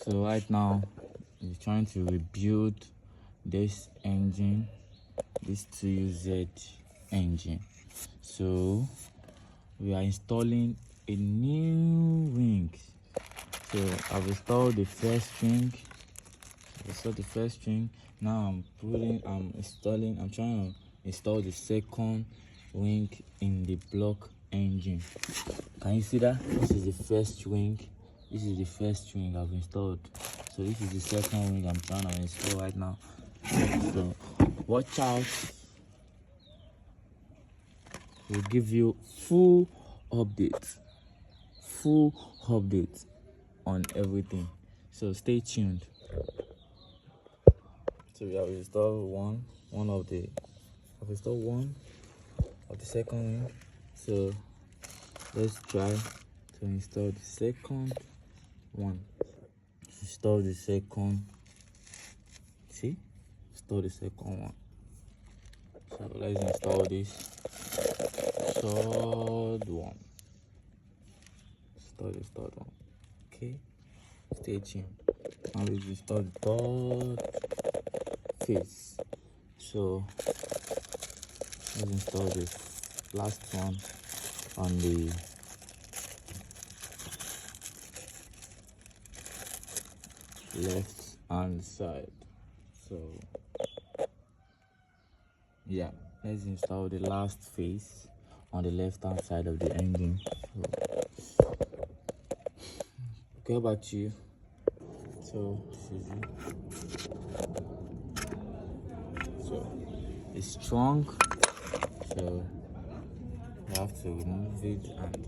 So right now we're trying to rebuild this engine, this 2UZ engine. So we are installing a new ring. So I've installed the first ring. Now I'm trying to install the second ring in the block engine. Can you see that? This is the first ring. This is the first ring I've installed. So this is the second ring I'm trying to install right now. So watch out. We'll give you full updates on everything. So stay tuned. So we have installed one of the second ring. So let's try to install the second one. Install the second one. So let's install this third one. Okay, stay tuned. Now we install the third face. So let's install this last one on the left hand side. So yeah, let's install the last face on the left hand side of the engine. So, go back to you. So this is it. So it's strong, so you have to remove it and